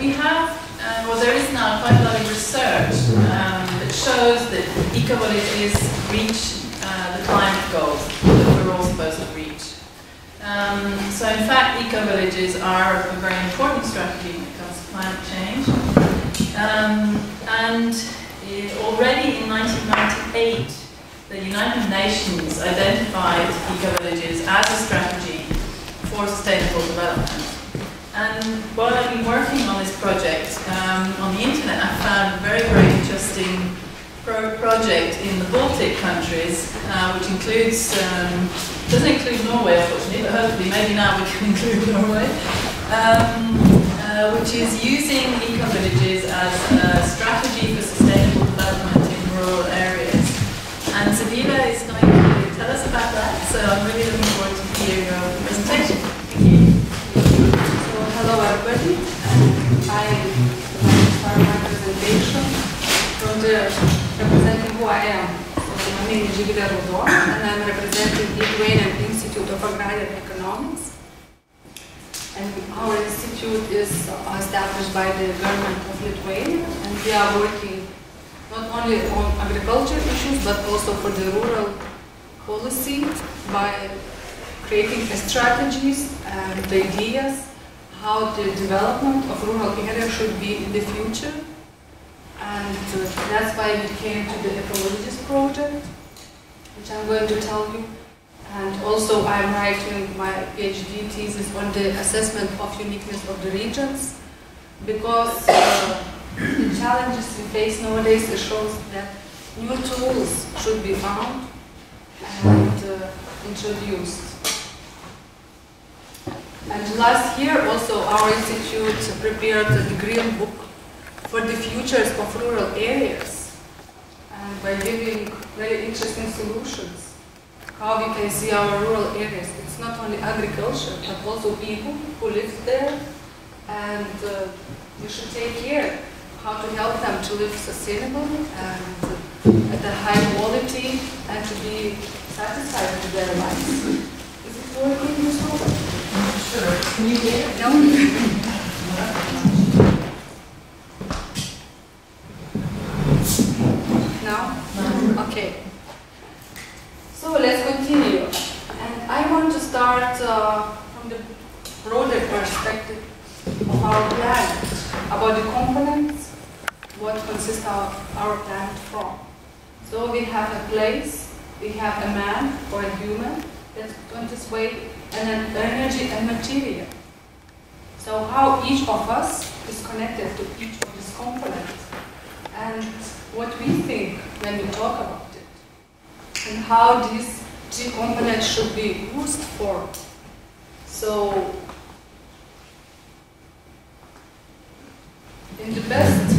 we have, well, there is now quite a lot of research that shows that eco-villages reach the climate goals that we're all supposed to reach. So in fact, eco-villages are a very important strategy when it comes to climate change. Already in 1998, the United Nations identified eco-villages as a strategy for sustainable development. And while I've been working on this project on the internet, I found a very, very interesting project in the Baltic countries, which includes, doesn't include Norway unfortunately, but hopefully maybe now we can include Norway, which is using eco-villages as a strategy for sustainable development in rural areas. And Sabila is going to tell us about that, so I'm really looking forward to hearing your presentation. Thank you. So, hello everybody. I will start my presentation from representing who I am. So, my name is Živilė Rudo, and I'm representing the Lithuanian Institute of Agrarian Economics. And our institute is established by the government of Lithuania, and we are working not only on agriculture issues, but also for the rural policy by creating the strategies and the ideas how the development of rural areas should be in the future. And that's why we came to the Ecologies project, which I'm going to tell you. And also I'm writing my PhD thesis on the assessment of uniqueness of the regions, because the challenges we face nowadays shows that new tools should be found and introduced. And last year also our institute prepared the Green Book for the futures of rural areas, and by giving very interesting solutions how we can see our rural areas. It's not only agriculture, but also people who live there, and we should take care how to help them to live sustainably and at a high quality and to be satisfied with their lives. Is it working this way? Sure. Can you hear it? No? No? Okay. So let's continue. And I want to start from the broader perspective of our planet, about the components, what consists of our planet from. So we have a place, we have a man or a human, that's going this way, and then energy and material. So how each of us is connected to each of these components, and what we think when we talk about it, and how these three components should be used for. So, in the best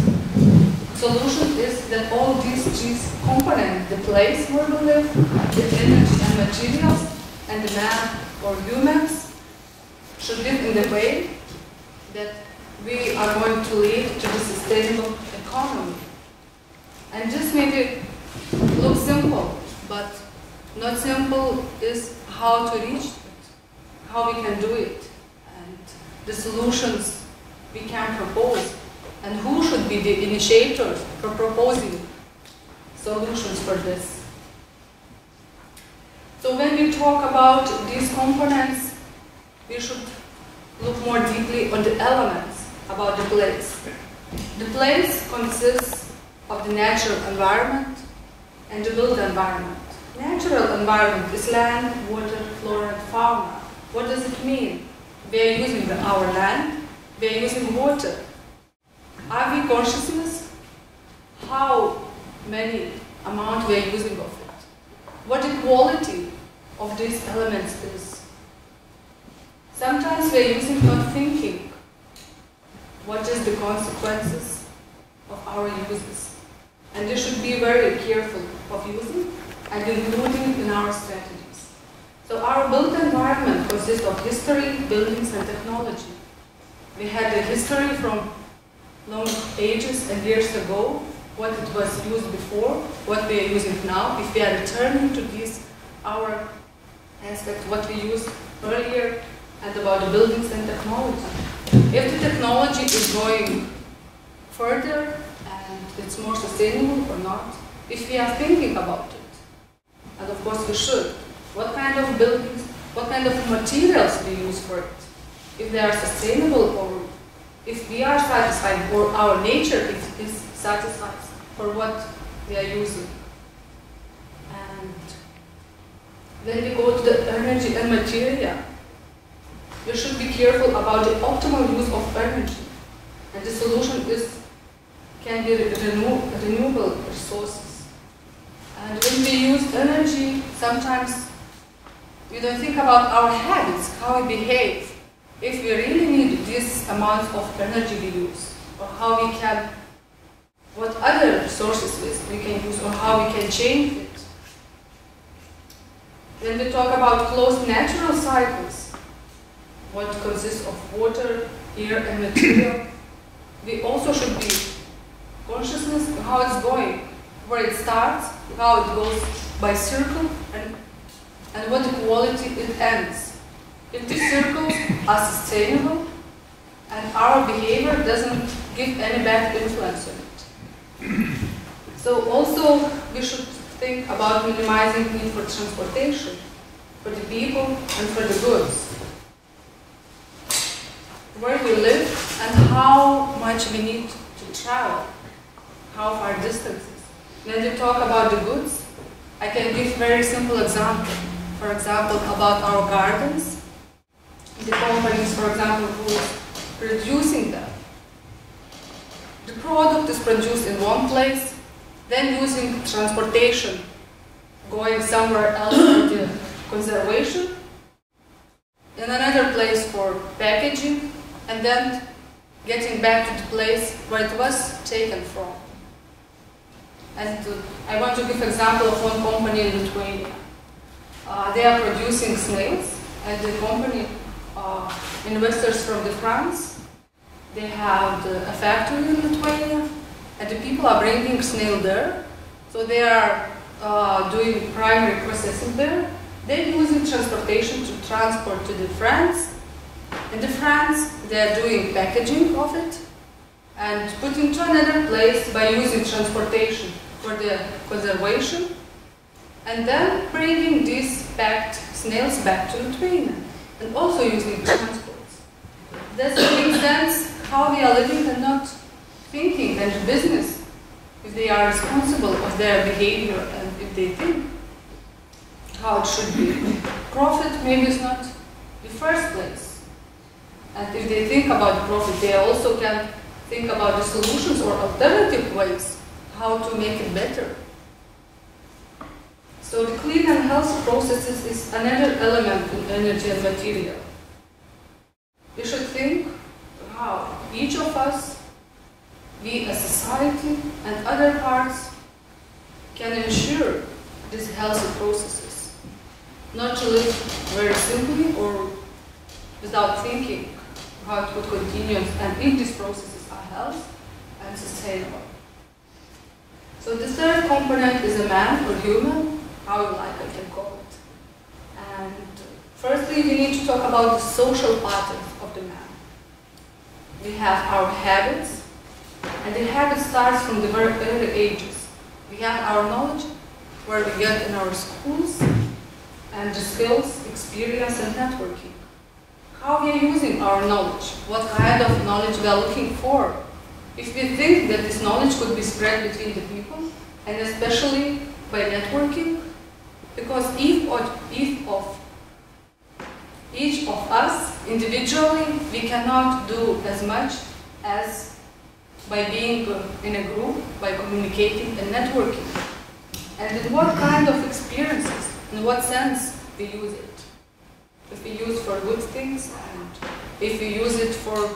solution is that all these three components, the place where we live, the energy and materials, and the man or humans, should live in the way that we are going to lead to the sustainable economy. And this maybe looks simple, but not simple is how to reach it, how we can do it, and the solutions we can propose, and who should be the initiators for proposing solutions for this. So when we talk about these components, we should look more deeply on the elements about the place. The place consists of the natural environment and the built environment. Natural environment is land, water, flora, and fauna. What does it mean? We are using our land, we are using water. Are we consciousness? How many amount we are using of it? What the quality of these elements is? Sometimes we are using not thinking. What is the consequences of our uses? And we should be very careful of using and including in our strategies. So our built environment consists of history, buildings, and technology. We had a history from long ages and years ago, what it was used before, what we are using now. If we are returning to this, our aspect, what we used earlier, and about the buildings and technology. if the technology is going further and it's more sustainable or not, if we are thinking about it. And of course we should. What kind of buildings, what kind of materials we use for it? If they are sustainable, or if we are satisfied, or our nature is satisfied for what we are using. And when we go to the energy and material, we should be careful about the optimal use of energy. And the solution can be renewable resources. And when we use energy, sometimes we don't think about our habits, how we behave. If we really need this amount of energy we use, or how we can, what other resources we can use, or how we can change it. When we talk about closed natural cycles, what consists of water, air, and material, we also should be consciousness of how it's going, where it starts, how it goes by circle, and what quality it ends. If the circles are sustainable and our behavior doesn't give any bad influence on it. So also we should think about minimizing need for transportation, for the people and for the goods. Where we live and how much we need to travel, how far distances. When we talk about the goods, I can give very simple example. For example, about our gardens. The companies, for example, who is producing them. The product is produced in one place, then using transportation, going somewhere else for the conservation, in another place for packaging, and then getting back to the place where it was taken from. And I want to give an example of one company in Lithuania. They are producing snails, and the company investors from France. They have a factory in Lithuania, and the people are bringing snail there. So they are doing primary processing there. They're using transportation to transport to the France. In the France, they are doing packaging of it and putting to another place by using transportation for the conservation, and then bringing these packed snails back to Lithuania. And also using transports. Does it make sense how we are living and not thinking, and business, if they are responsible of their behavior and if they think how it should be? Profit maybe is not the first place. And if they think about profit, they also can think about the solutions or alternative ways how to make it better. So the clean and healthy processes is another element in energy and material. We should think how each of us, we as society and other parts, can ensure these healthy processes. Not to live very simply or without thinking how it would continue and if these processes are healthy and sustainable. So the third component is a man or human, how you like I can call it. And firstly, we need to talk about the social patterns of the man. We have our habits, and the habit starts from the very early ages. We have our knowledge, where we get in our schools, and the skills, experience, and networking. How we are using our knowledge, what kind of knowledge we are looking for. If we think that this knowledge could be spread between the people, and especially by networking, because if of each of us individually, we cannot do as much as by being in a group, by communicating and networking. And in what kind of experiences, in what sense we use it. If we use it for good things, and if we use it for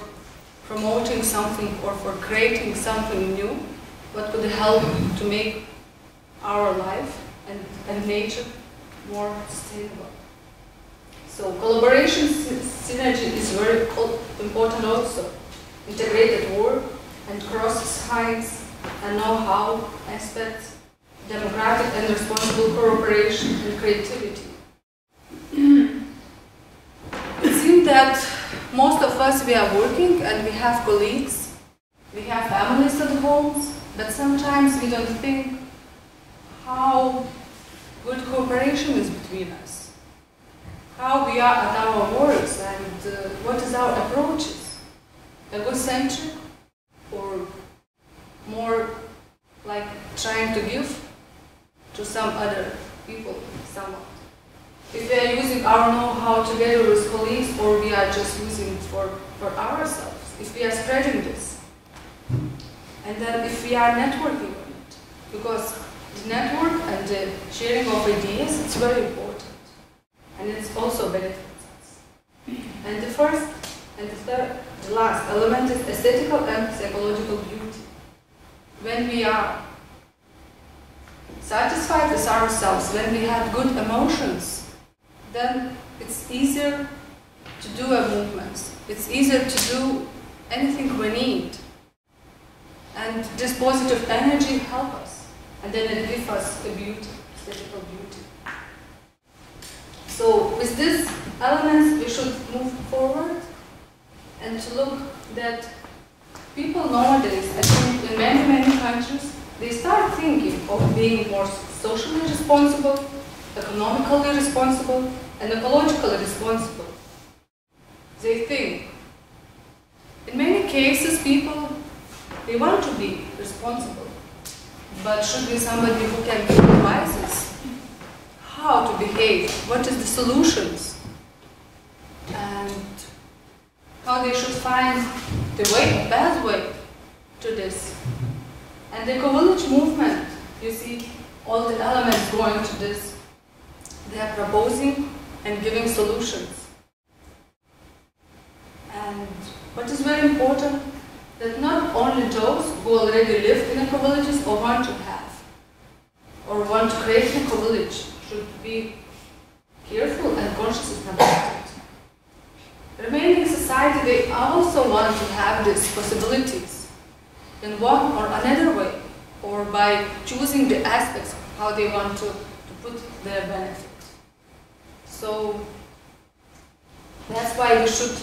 promoting something or for creating something new, what could help to make our life and nature more sustainable. So collaboration synergy is very important also. Integrated work and cross-science and know-how aspects, democratic and responsible cooperation and creativity. It seems that most of us, we are working and we have colleagues, we have families at homes, but sometimes we don't think how good cooperation is between us, how we are at our works, and what is our approaches. Egocentric or more like trying to give to some other people somewhat. If we are using our know-how together with colleagues, or we are just using it for ourselves, if we are spreading this. And then if we are networking on it, because the network and the sharing of ideas, it's very important. And it's also benefits us. And the first and the last element is aesthetical and psychological beauty. When we are satisfied with ourselves, when we have good emotions, then it's easier to do a movement. It's easier to do anything we need. And this positive energy helps us. And then it gives us a beauty, aesthetical beauty. So with these elements, we should move forward and to look that people nowadays, I think in many countries, they start thinking of being more socially responsible, economically responsible, and ecologically responsible. They think. In many cases, people, they want to be responsible, but should be somebody who can give advices how to behave, what is the solutions, and how they should find the way, best way to this. And the eco-village movement, you see all the elements going to this. They are proposing and giving solutions. And what is very important, that not only those who already live in eco-villages or want to have, or want to create an eco-village, should be careful and conscious about it. Remaining society, they also want to have these possibilities in one or another way, or by choosing the aspects of how they want to put their benefit. So that's why we should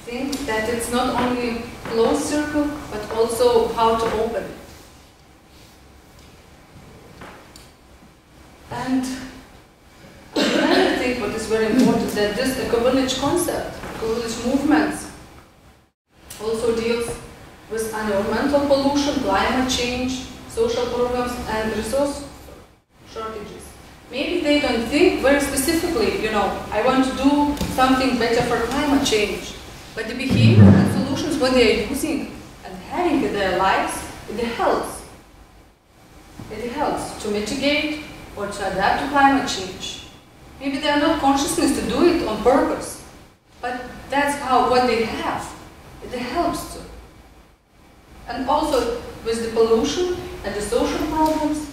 think that it's not only a closed circle, but also how to open it. And another thing what is very important, that this eco-village concept, eco-village movements, also deals with environmental pollution, climate change, social problems, and resource shortages. Maybe they don't think very specifically, I want to do something better for climate change. But the behavior and solutions, what they are using and having in their lives, it helps. It helps to mitigate or to adapt to climate change. Maybe they are not consciousness to do it on purpose, but that's what they have. It helps to. And also with the pollution and the social problems,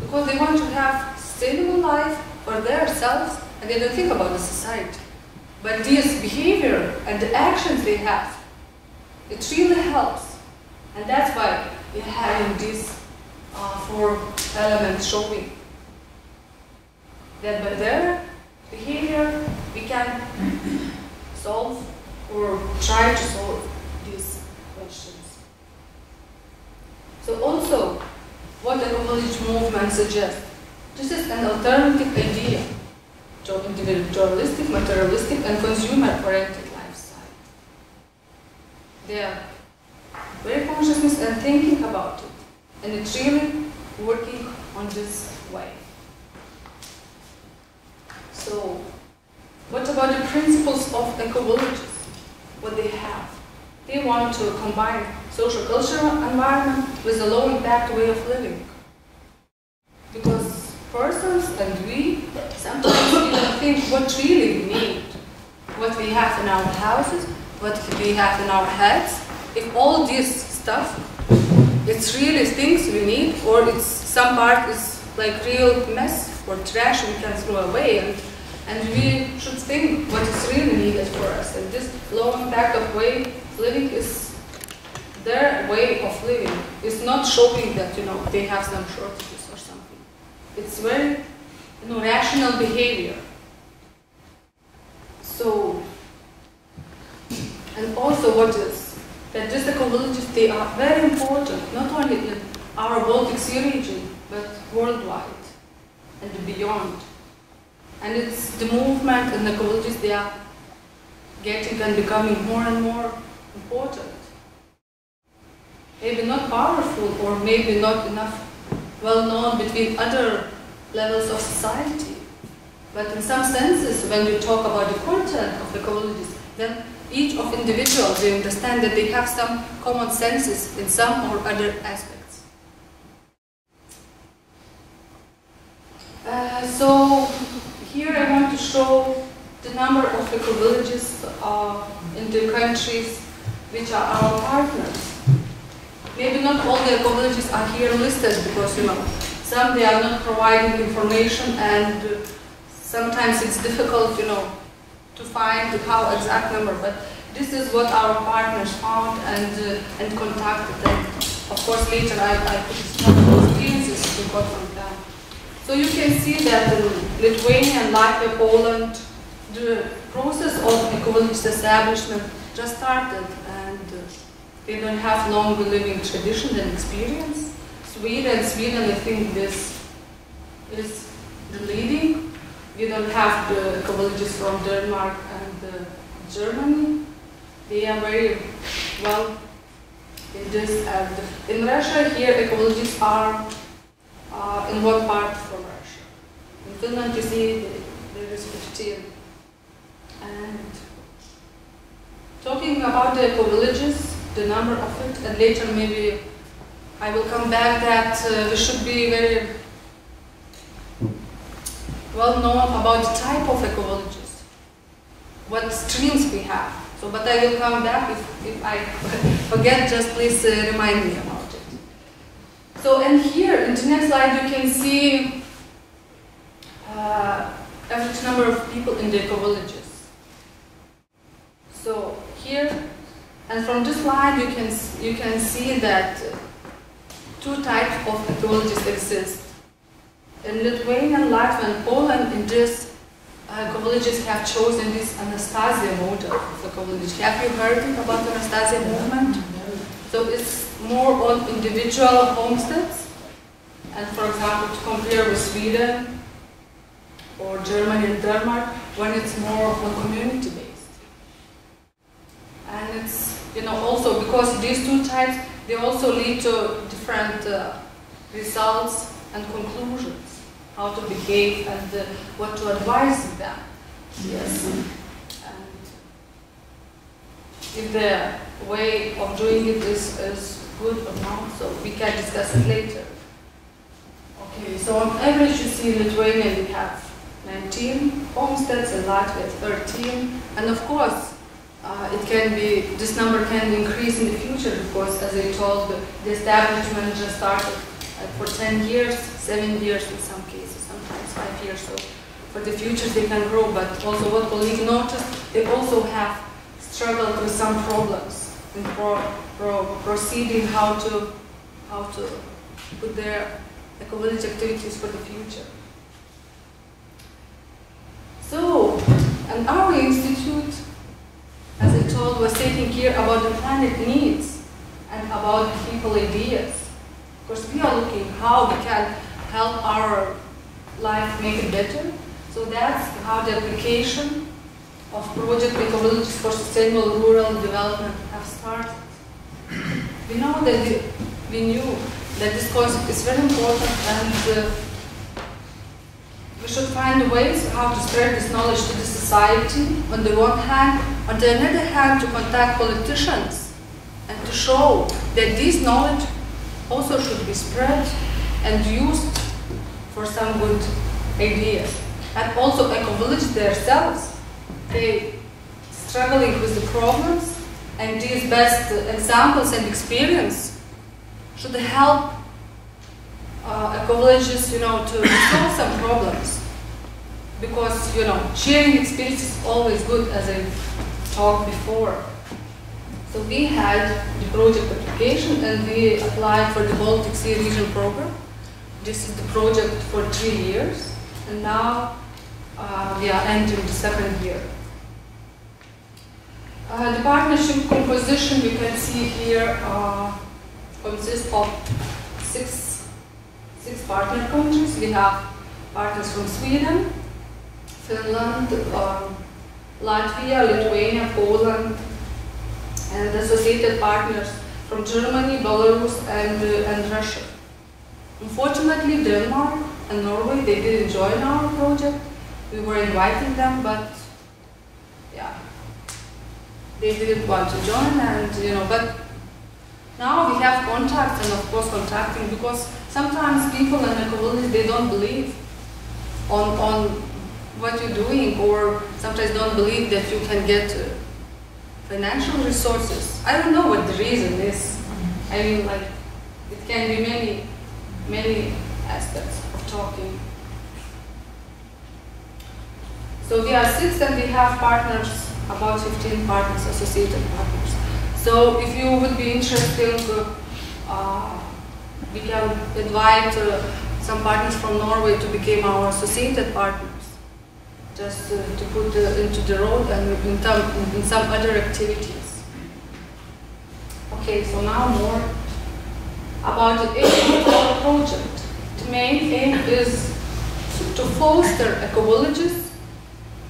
because they want to have sustainable life for themselves, and they don't think about the society. But this behavior and the actions they have, it really helps. And that's why we're having these 4 elements showing that by their behavior we can solve or try to solve these questions. So also, what the eco-village movement suggests, this is an alternative idea to individualistic, materialistic, and consumer-oriented lifestyle. They are very conscious and thinking about it, and it's really working on this way. So, what about the principles of eco-villages? What they have? They want to combine social cultural environment with a low impact way of living. Because persons and we sometimes we don't think what really we need, what we have in our houses, what we have in our heads. If all this stuff, it's really things we need, or it's some part is like real mess or trash we can throw away, and we should think what is really needed for us. And this low impact of way of living is their way of living. It's not showing that they have some shortages or something. It's very rational behavior. So And also what is that these eco-villages, they are very important, not only in our Baltic Sea region, but worldwide and beyond. And it's the movement and the eco-villages, they are getting and becoming more and more important. Maybe not powerful or maybe not enough well known between other levels of society. But in some senses, when we talk about the content of the eco-villages, then each of individuals, they understand that they have some common senses in some or other aspects. So here I want to show the number of eco-villages in the countries which are our partners. Maybe not all the eco-villages are here listed because, some they are not providing information and sometimes it's difficult, to find how exact number. But this is what our partners found and contacted them. Of course, later I put some of those experiences we got from them. So you can see that in Lithuania, Latvia, Poland, the process of eco-village establishment just started, and they don't have long living tradition and experience. Sweden, I think this is the leading. We don't have the eco-villages from Denmark and Germany. They are very well in this. And in Russia, here eco-villages are in what part from Russia? In Finland, you see there is 15. And talking about the eco-villages, the number of it, and later maybe I will come back that we should be very well known about the type of eco-villages, what streams we have. So, but I will come back if I forget, just please remind me about it. So, and here in the next slide you can see average number of people in the eco-villages. So here, and from this slide you can see that two types of eco-villages exist. In Lithuania, Latvia, and Poland, in this eco-villages have chosen this Anastasia model of eco-village. Have you heard about the Anastasia movement? So it's more on individual homesteads, and for example, to compare with Sweden or Germany and Denmark, when it's more on community-based. And it's, also because these two types, they also lead to different results and conclusions, how to behave and what to advise them. Yes. And if the way of doing it is good or not, so we can discuss it later. Okay, so on average you see in Lithuania we have 19 homesteads, in Latvia 13, and of course this number can increase in the future because, as I told, the establishment just started for 10 years, 7 years in some cases, sometimes 5 years. So for the future they can grow, but also what colleagues noticed, they also have struggled with some problems in proceeding how to put their eco-village activities for the future. So, and our institute, as I told, was taking care about the planet needs and about people ideas. Of course, we are looking how we can help our life make it better. So that's how the application of Project Eco-Villages for Sustainable Rural Development have started. We know that we knew that this concept is very important, and we should find ways how to spread this knowledge to the society on the one hand, on the other hand to contact politicians and to show that this knowledge also should be spread and used for some good ideas. And also eco-villages themselves, they struggling with the problems, and these best examples and experience should help eco-villages, to solve some problems. Because, sharing experience is always good, as I talked before. So we had the project application and we applied for the Baltic Sea Region program. This is the project for 3 years, and now we are entering the 2nd year. The partnership composition we can see here consists of six partner countries. We have partners from Sweden, Finland, Latvia, Lithuania, Poland, and associated partners from Germany, Belarus, and Russia. Unfortunately, Denmark and Norway, they didn't join our project. We were inviting them, but yeah, they didn't want to join, and but now we have contacts, and of course contacting, because sometimes people in the community, they don't believe on what you're doing, or sometimes don't believe that you can get financial resources. I don't know what the reason is. I mean, like, it can be many aspects of talking. So we are 6, and we have partners, about 15 partners, associated partners. So if you would be interested, we can invite some partners from Norway to become our associated partners, just to put into the road and in some other activities. Okay, so now more about the aim of our project. The main aim is to foster eco-villages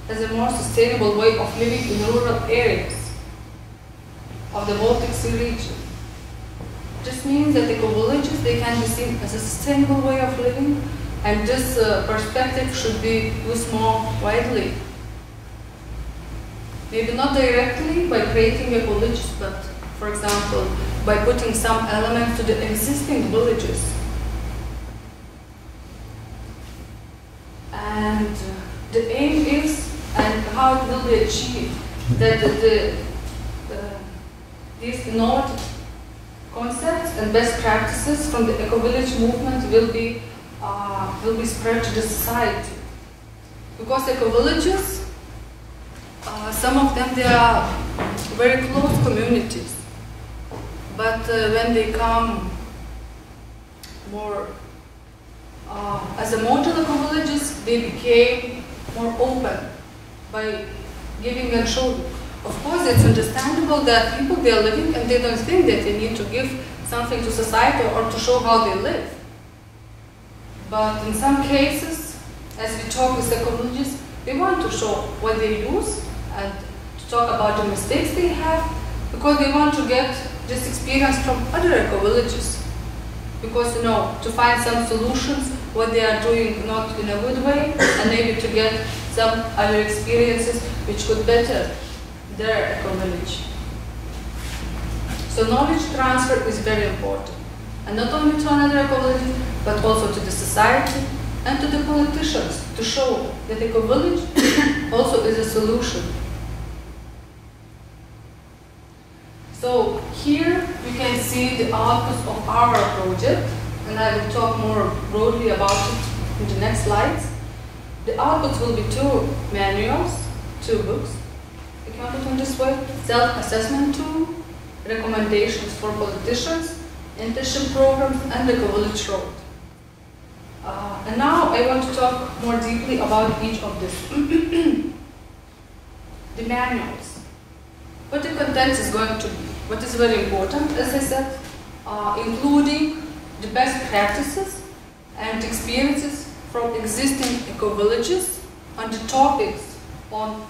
as a more sustainable way of living in rural areas of the Baltic Sea region. This means that eco-villages, they can be seen as a sustainable way of living, and this perspective should be used more widely. Maybe not directly by creating eco-villages, but for example, by putting some elements to the existing villages. And the aim is, and how it will be achieved, that these innovative concepts and best practices from the eco-village movement will be spread to the society. Because eco-villages, some of them, they are very close communities, but when they come more as a model eco-villages, they became more open by giving and showing. Of course, it's understandable that people, they are living and they don't think that they need to give something to society or to show how they live. But in some cases, as we talk with eco-villages, they want to show what they use and to talk about the mistakes they have, because they want to get this experience from other eco-villages. Because, to find some solutions, what they are doing not in a good way, and maybe to get some other experiences which could better their eco-village. So knowledge transfer is very important, and not only to another eco-village, but also to the society and to the politicians, to show that eco-village also is a solution. So here we can see the outputs of our project, and I will talk more broadly about it in the next slides. The outputs will be 2 manuals, 2 books, we can put in this way, self-assessment tool, recommendations for politicians, internship programs, and the eco-village road. And now I want to talk more deeply about each of these. The manuals. What the content is going to be. What is very important, as I said, including the best practices and experiences from existing eco-villages on the topics on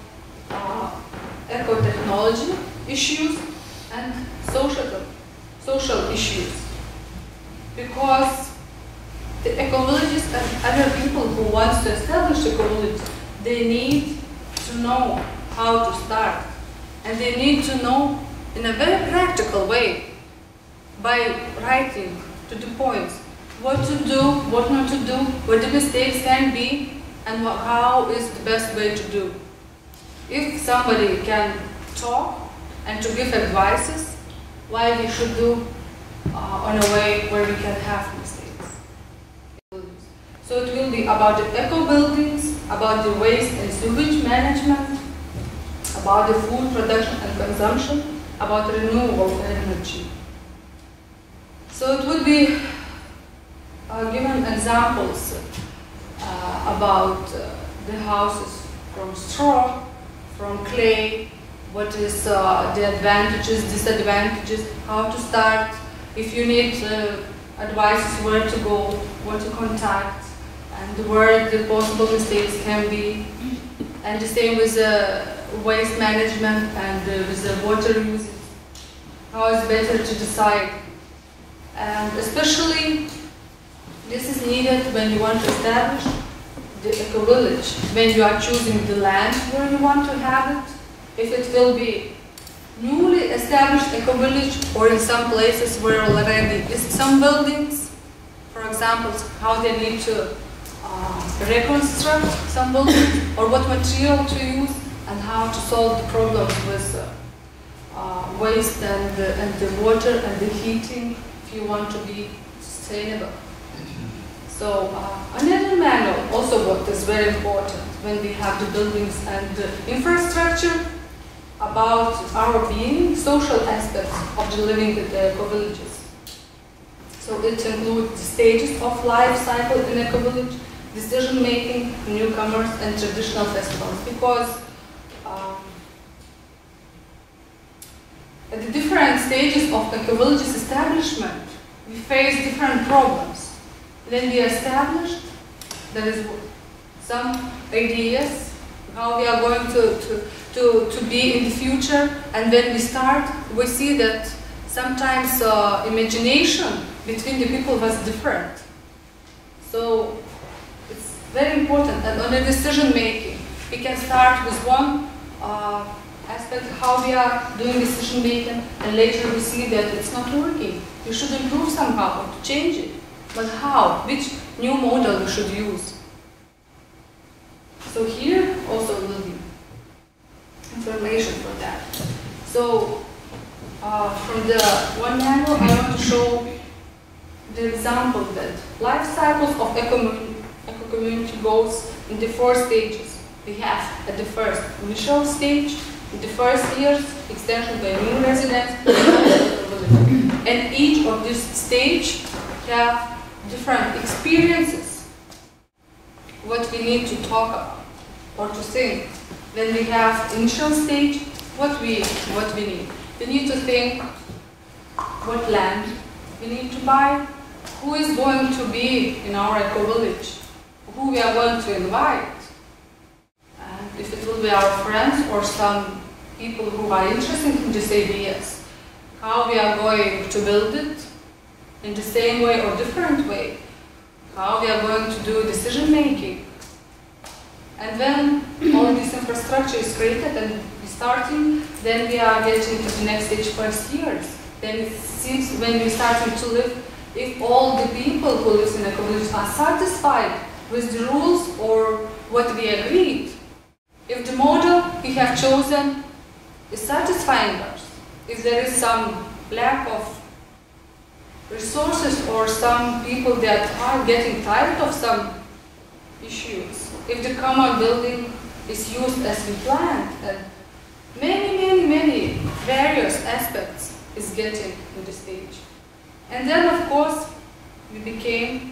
eco-technology issues and social issues. Because the eco-villages and other people who want to establish eco-villages, they need to know how to start. And they need to know in a very practical way, by writing to the points, what to do, what not to do, what the mistakes can be, and how is the best way to do. If somebody can talk and to give advices, why we should do on a way where we can have mistakes. So it will be about the eco-buildings, about the waste and sewage management, about the food production and consumption, about renewable energy. So it would be given examples about the houses from straw, from clay, what is the advantages, disadvantages, how to start, if you need advice where to go, what to contact, and where the possible mistakes can be. And the same with waste management and with the water usage. How it's better to decide. And especially this is needed when you want to establish the eco-village, when you are choosing the land where you want to have it, if it will be newly established eco-village or in some places where already is some buildings, for example, how they need to reconstruct some buildings or what material to use and how to solve the problems with waste and the water and the heating if you want to be sustainable. So another manual also what is very important when we have the buildings and the infrastructure about our being, social aspects of the living with the eco-villages. So it includes the stages of life cycle in eco-village, decision making, newcomers and traditional festivals, because at the different stages of eco-villages establishment we face different problems. When we established, there is some ideas how we are going to be in the future, and when we start, we see that sometimes imagination between the people was different. So it's very important, and on the decision making, we can start with one aspect, how we are doing decision making, and later we see that it's not working. We should improve somehow, to change it. But how? Which new model we should use? So here also will be information for that. So from the one manual, I want to show the example that life cycles of eco-community goes in the 4 stages. We have at the first initial stage, in the first years, extension by new residents, and each of this stage have different experiences, what we need to talk about or to think. When we have initial stage, what we need. We need to think what land we need to buy, who is going to be in our eco-village, who we are going to invite, and if it will be our friends or some people who are interested in these ideas, how we are going to build it, in the same way or different way, how we are going to do decision making. And when all this infrastructure is created and we starting, then we are getting to the next stage, first years. Then it seems when we starting to live, if all the people who live in eco-village are satisfied with the rules or what we agreed, if the model we have chosen is satisfying us, if there is some lack of resources or some people that are getting tired of some issues, if the common building is used as we planned, and many various aspects is getting in the stage. And then of course we became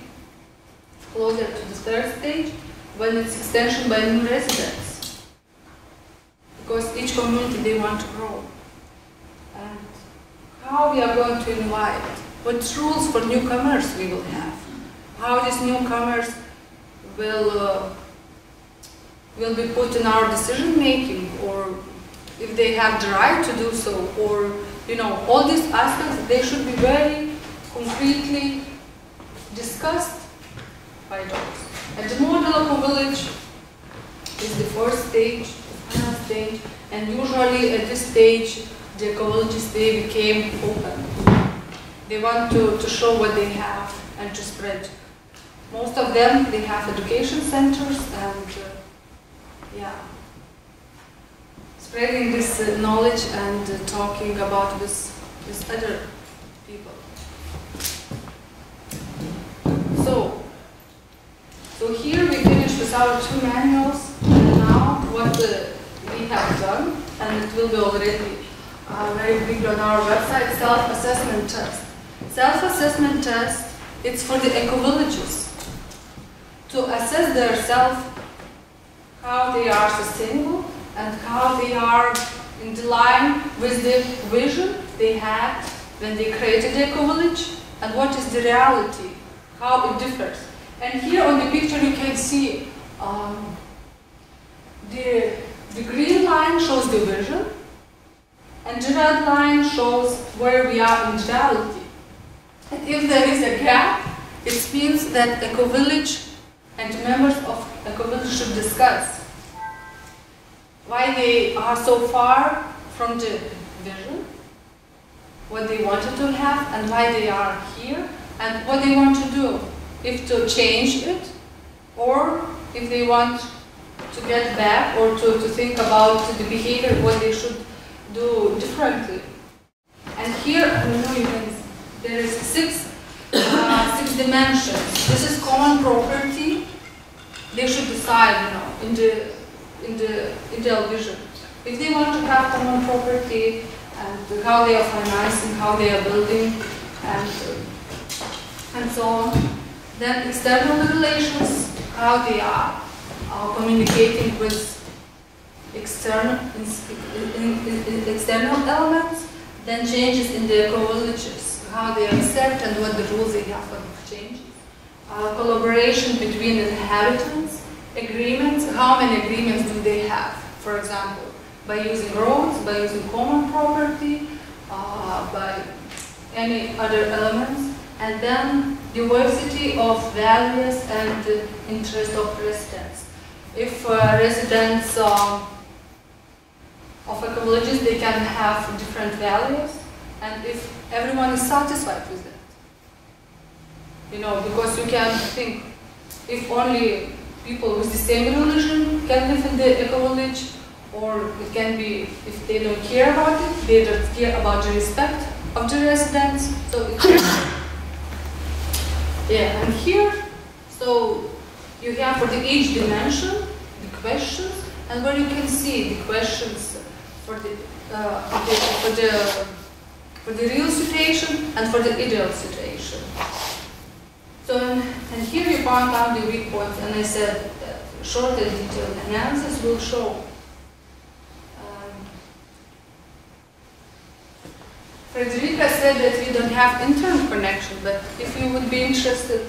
closer to the 3rd stage when it's extension by new residents, because each community they want to grow. And how we are going to invite, what rules for newcomers we will have, how these newcomers will be put in our decision making, or if they have the right to do so, or all these aspects, they should be very concretely discussed by those. And the model eco-village is the 4th stage, the final stage, and usually at this stage the eco-villages they became open. They want to show what they have and to spread. Most of them, they have education centers and spreading this knowledge and talking about this with other people. So here we finish with our 2 manuals, and now what we have done, and it will be already very big on our website, self-assessment test. Self-assessment test, it's for the eco-villages to assess themselves how they are sustainable and how they are in the line with the vision they had when they created the eco-village and what is the reality, how it differs. And here on the picture you can see the green line shows the vision and the red line shows where we are in reality. And if there is a gap, it means that eco-village and members of eco-village should discuss why they are so far from the vision, what they wanted to have and why they are here, and what they want to do, if to change it, or if they want to get back, or to think about the behavior, what they should do differently. And here, I don't know, you can, there is six dimensions. This is common property. They should decide, in the ideal vision, if they want to have common property and how they are financing, how they are building, and so on. Then external relations, how they are communicating with external elements. Then changes in the eco-villages, how they accept and what the rules they have for change. Collaboration between inhabitants, agreements, how many agreements do they have, for example, by using roads, by using common property, by any other elements, and then diversity of values and interest of residents. If residents of eco-villages, they can have different values, and if everyone is satisfied with that. Because you can think, if only people with the same religion can live in the eco-village, or it can be, if they don't care about it, they don't care about the respect of the residents, so it yeah, and here, so you have for each dimension, the questions, and where you can see the questions for the real situation and for the ideal situation. So, and here you found out the weak points, and I said that short and detailed analysis will show. Frederica said that we don't have internet connection, but if you would be interested,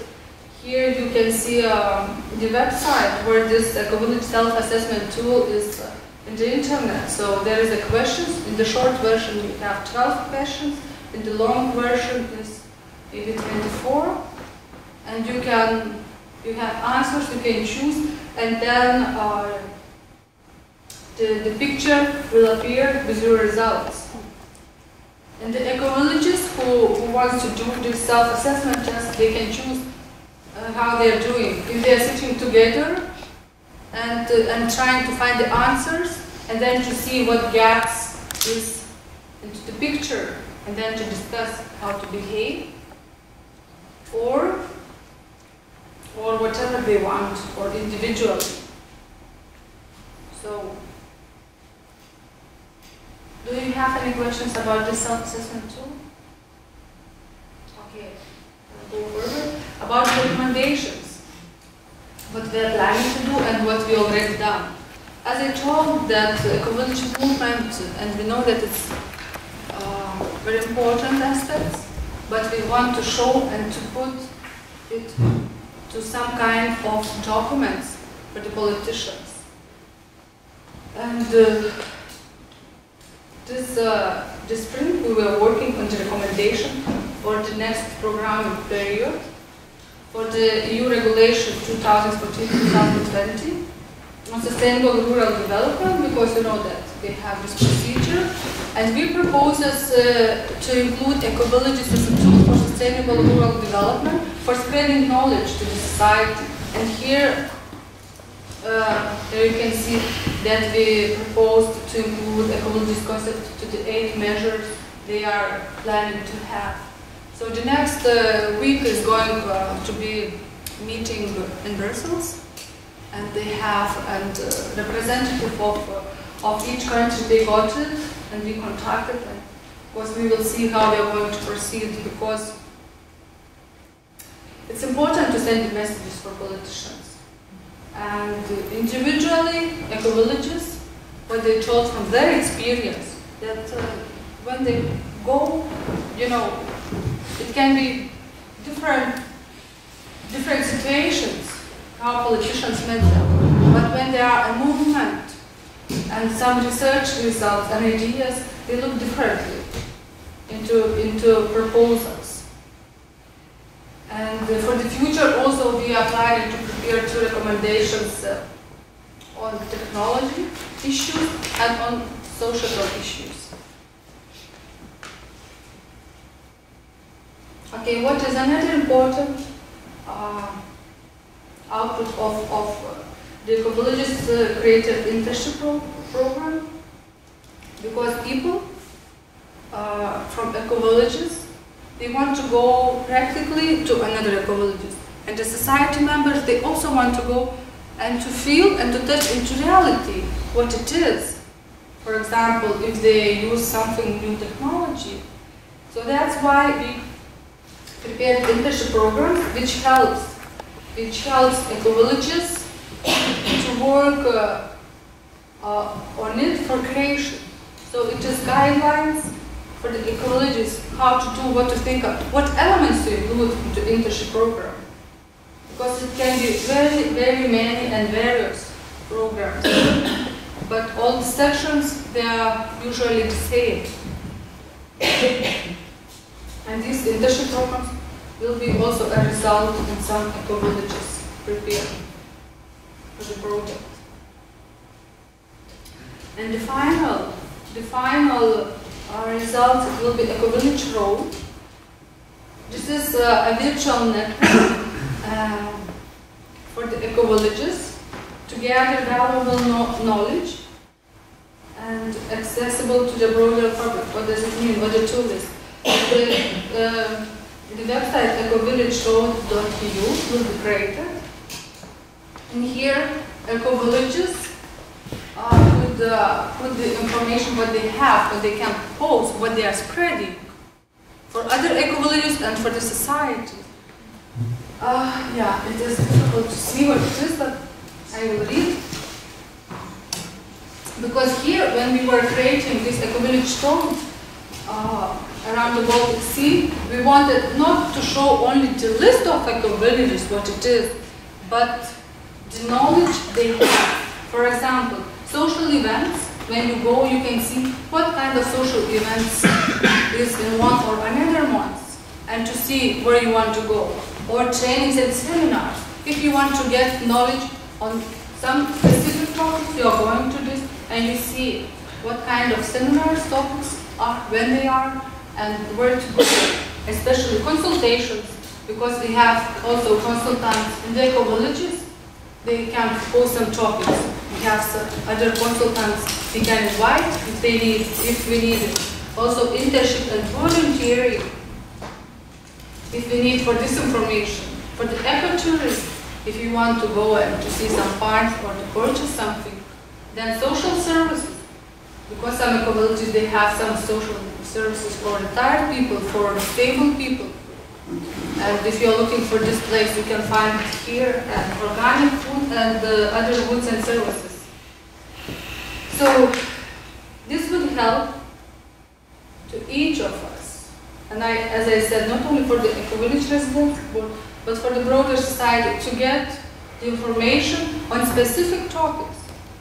here you can see the website where this eco-village self-assessment tool is in the internet. So there is a questions. In the short version you have 12 questions. In the long version is maybe 24. And you have answers, you can choose, and then the picture will appear with your results. And the eco-villages who wants to do this self-assessment test, they can choose how they are doing. If they are sitting together and trying to find the answers, and then to see what gaps is into the picture, and then to discuss how to behave, or whatever they want, or individually. So, do you have any questions about this self-assessment tool? Okay, I'll go further. About recommendations, what we are planning to do and what we already done. As I told that eco-village movement, and we know that it's very important aspects, but we want to show and to put it to some kind of documents for the politicians. And this spring we were working on the recommendation for the next programming period for the EU regulation 2014-2020 on sustainable rural development, because you know that they have this procedure, and we propose to include eco-villages as a tool for sustainable rural development for spreading knowledge to the society. And here you can see that we proposed to include eco-villages concept to the 8 measures they are planning to have. So the next week is going to be meeting in Brussels, and they have representative of each country. They got it, and we contacted them. Of course, we will see how they are going to proceed, because it's important to send the messages for politicians. And individually, eco-villages, what they told from their experience, that when they go, you know, it can be different situations, how politicians met them. But when there are a movement and some research results and ideas, they look differently into proposals. And for the future also we are planning to prepare 2 recommendations on technology issues and on social issues. Okay, what is another important output of the Ecovillages creative internship program? Because people from Ecovillages, they want to go practically to another Ecovillages. And the society members, they also want to go and to feel and to touch into reality what it is. For example, if they use something new technology. So that's why we prepared internship programs which helps Ecovillages to work on it for creation. So it is guidelines for the Ecovillages how to do, what to think of, what elements to include into internship program. Because it can be very, very many and various programs. But all the sections, they are usually the same. And these internship programs will be also a result in some Ecovillages prepared for the project. And the final result will be Ecovillage Road. This is a virtual network for the Ecovillages to gather valuable knowledge and accessible to the broader public. What does it mean? What the tool is? The website ecovillageroad.eu will be created. And here, Ecovillages put the information what they have, what they can propose, what they are spreading for other Ecovillages and for the society. Yeah, it is difficult to see what it is, but I will read. Because here, when we were creating this Ecovillage Road around the Baltic Sea, we wanted not to show only the list of Ecovillages, what it is, but the knowledge they have. For example, social events, when you go, you can see what kind of social events is in one or another month, and to see where you want to go. Or trainings and seminars. If you want to get knowledge on some specific topics, you are going to this, and you see what kind of seminars, topics are, when they are, and where to go. Especially consultations, because we have also consultants in the Ecovillages. They can propose some topics. We have some other consultants we can invite if we need it. Also internship and volunteering, if we need for this information. For the ecotourism, if you want to go and to see some parks or to purchase something. Then social services, because some Ecovillages, they have some social services for retired people, for stable people. And if you're looking for this place, you can find it here, and organic food and other goods and services. So this would help to each of us. And as I said, not only for the Ecovillage residents, but for the broader society, to get the information on specific topics.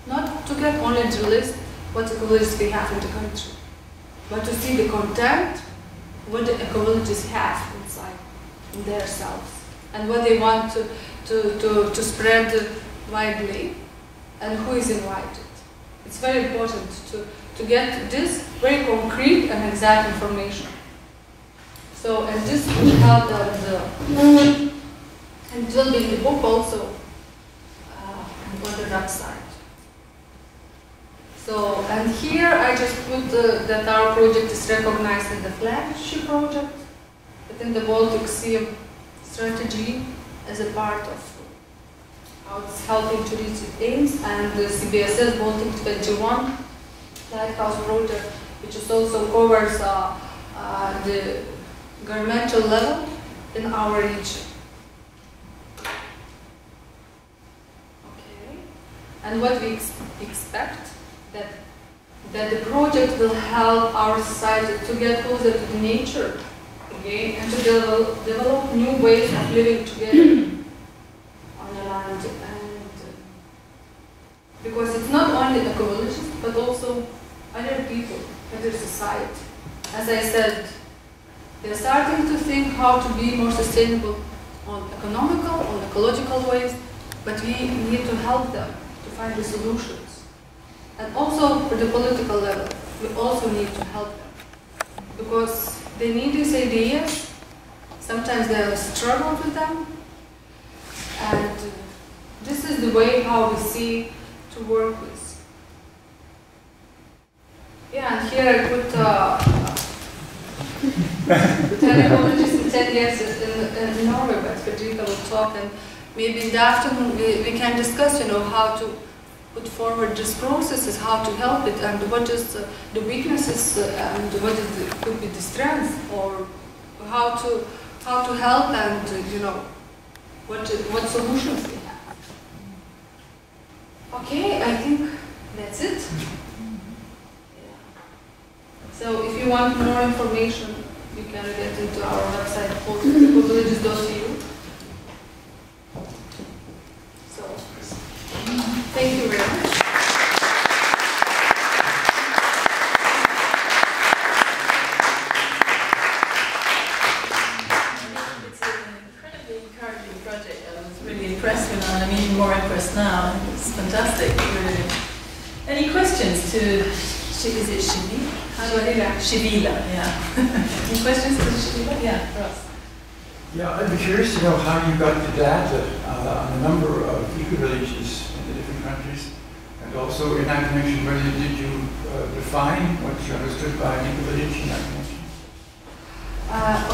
Not to get only the list what Ecovillages we have in the country, but to see the content, what the Ecovillages have inside in themselves, and what they want to spread widely, and who is invited. It's very important to get this very concrete and exact information. So, and this will help and it will be in the book also on the website. So, and here I just put that our project is recognized in the flagship project within the Baltic Sea strategy as a part of how it's helping to reach its aims, and the CBSS Baltic 21 Lighthouse project, which is also covers the governmental level in our region. Okay, and what we expect that that the project will help our society to get closer to nature, okay, and to develop new ways of living together on the land. And because it's not only ecologists, but also other people, other society. As I said, they're starting to think how to be more sustainable on economical, on ecological ways, but we need to help them to find the solutions. And also for the political level, we also need to help them. Because they need these ideas, sometimes they have struggled with them, and this is the way how we see to work with. Yeah, and here I put 10 ecologists in 10 years in Norway, but Fredrika will talk, and maybe in the afternoon we can discuss, how to put forward these processes, how to help it, and what is the weaknesses, and what could be the strengths, or how to help, and what solutions we have. Okay, I think that's it. So if you want more information, you can get into our website, ecovillages.eu. So, thank you very much. It's an incredibly encouraging project. I was really impressed with it, and I'm even more impressed now. It's fantastic. Really. Any questions to, is it Shivila? Shivila, yeah. Any questions to Shivila? Yeah, for us. Yeah, I'd be curious to know how you got the data on the number of eco-villages in the different countries, and also in that connection, whether did you define what you understood by an eco-village in that connection?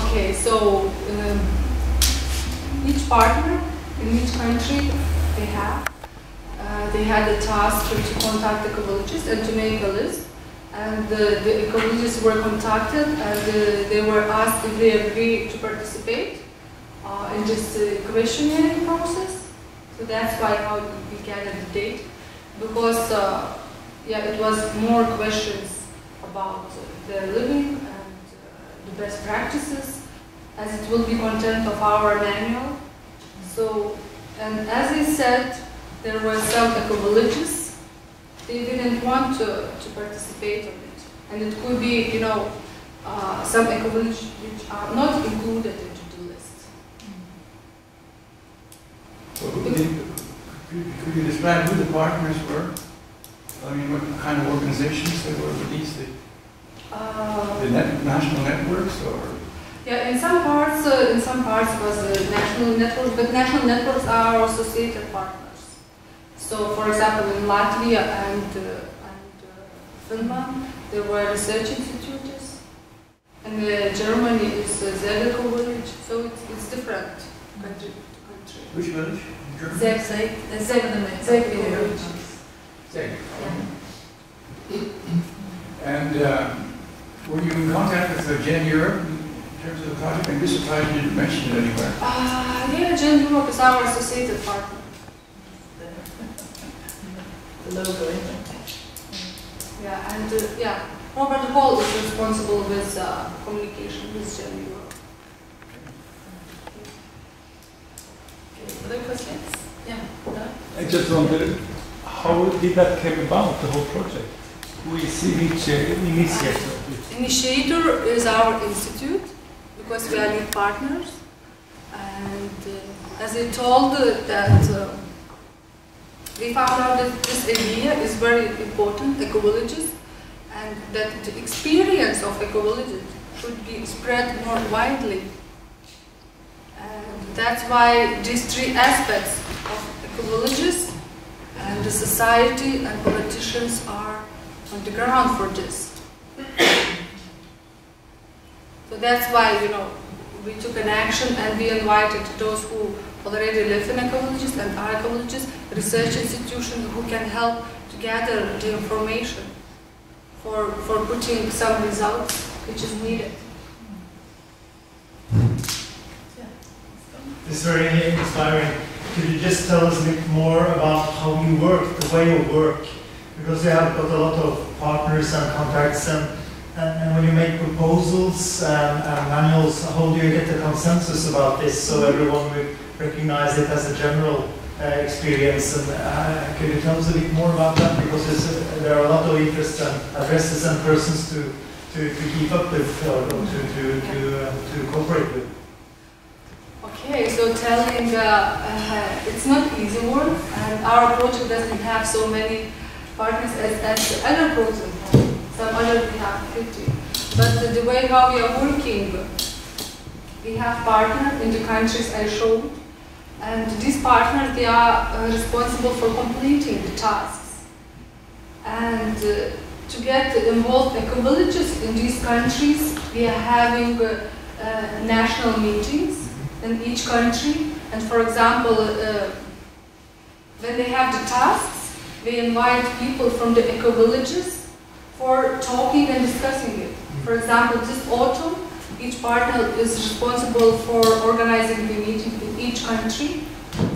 Okay, so each partner in each country they had a task to contact the eco-villages and to make a list. And the eco-villages were contacted, and they were asked if they agree to participate in this questionnaire process. So that's why how we gathered the data, because it was more questions about their living and the best practices, as it will be content of our manual. So, and as I said, there were some eco-villages. They didn't want to participate on it, and it could be, some eco-villages which are not included into the list. So could you describe who the partners were? I mean, what kind of organizations they were? Were these the national networks, or? Yeah, in some parts was the national networks, but national networks are associated partners. So, for example, in Latvia and Finland, there were research institutes, and Germany is the eco-village, so it's different country to country. Which village? Zeg. And were you in contact with Gen Europe in terms of the project? And this project you didn't mention it anywhere. Yeah, Gen Europe is our associated partner. The logo, isn't it? Yeah, and Robert Hall is responsible with communication with Gen Europe. Okay, other questions? Yeah. No? I just wondered, how did that come about, the whole project? Who is initiator? Initiator is our institute, because we are lead partners. And as I told that we found out that this idea is very important, eco-villages, and that the experience of eco-villages should be spread more widely. And that's why these three aspects of eco-villages and the society and politicians are on the ground for this. So that's why, we took an action, and we invited those who already live in eco-villages and are eco-villages, research institutions who can help to gather the information for putting some results which is needed. This is very inspiring. Could you just tell us a bit more about how you work, the way you work because you have got a lot of partners and contacts, and when you make proposals and manuals, how do you get a consensus about this so everyone will recognize it as a general experience? And could you tell us a bit more about that, because there are a lot of interests and addresses and persons to keep up with or to cooperate with. Okay, so telling it's not easy work, and our project doesn't have so many partners as other projects have. Some others we have 50. But the way how we are working, we have partners in the countries I showed, and these partners, they are responsible for completing the tasks. And to get involved eco-villages in these countries, we are having national meetings in each country. And for example, when they have the tasks, we invite people from the eco-villages for talking and discussing it. For example, this autumn, each partner is responsible for organizing the meeting in each country,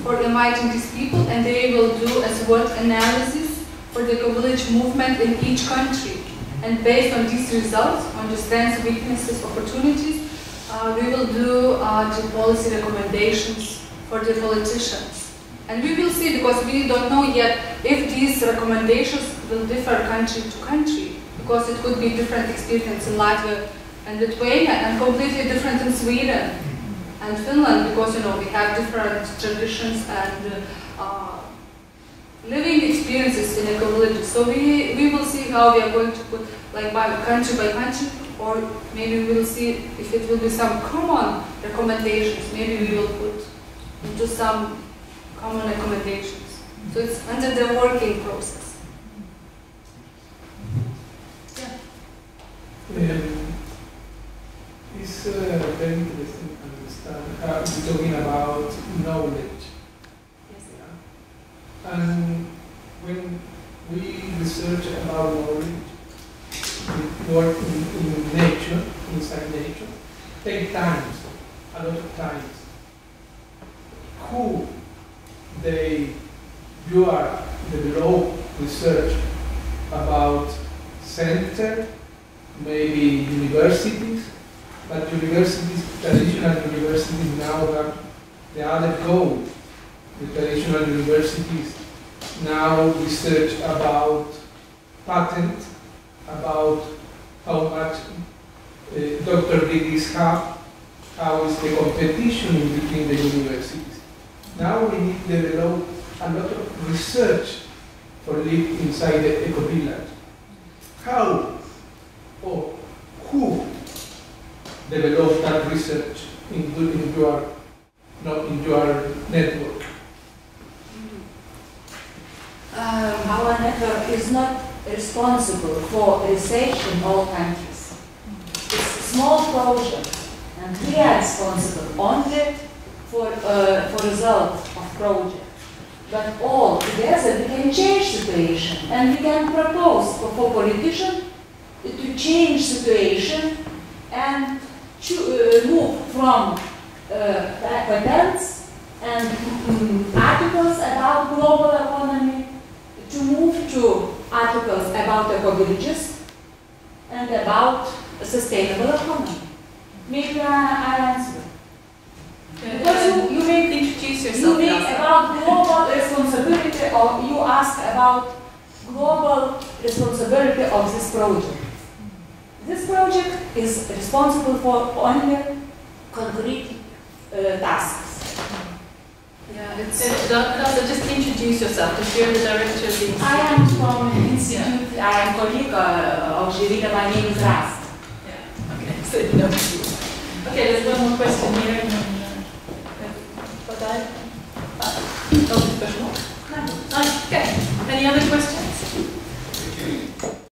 for inviting these people, and they will do a SWOT analysis for the eco-village movement in each country. And based on these results, on the strengths, weaknesses, opportunities, we will do the policy recommendations for the politicians. And we will see, because we don't know yet if these recommendations will differ country to country, because it could be different experience in Latvia and Lithuania, and completely different in Sweden and Finland, because we have different traditions and living experiences in eco-villages. So we will see how we are going to put, like by country, or maybe we will see if it will be some common recommendations. Maybe we will put into some common recommendations. So it's under the working process. It's very interesting to understand how you're talking about knowledge. Yes. Yeah? And when we research about knowledge, we work in nature, inside nature, take times, a lot of times. Who you are develop research about center, maybe universities, but universities, traditional universities now have the other goal. The traditional universities now research about patent, about how much doctor degrees have, how is the competition in between the universities. Now we need to develop a lot of research for live inside the eco-village. How or who develop that research in your network? Our network is not responsible for research in all countries. It's a small project, and we are responsible only for result of project. But all together we can change situation, and we can propose for politicians to change situation and move from patents and articles about global economy to move to articles about eco-villages and about sustainable economy. Maybe I answer. Because you make introduce yourself. You make about global responsibility, or you ask about global responsibility of this project. This project is responsible for only concrete tasks. Yeah, Dasa, just introduce yourself, because you're the director of the institute. I am from the institute, I am colleague of Jirina, my name is Rast. Yeah, okay, so you know. Okay, there's one more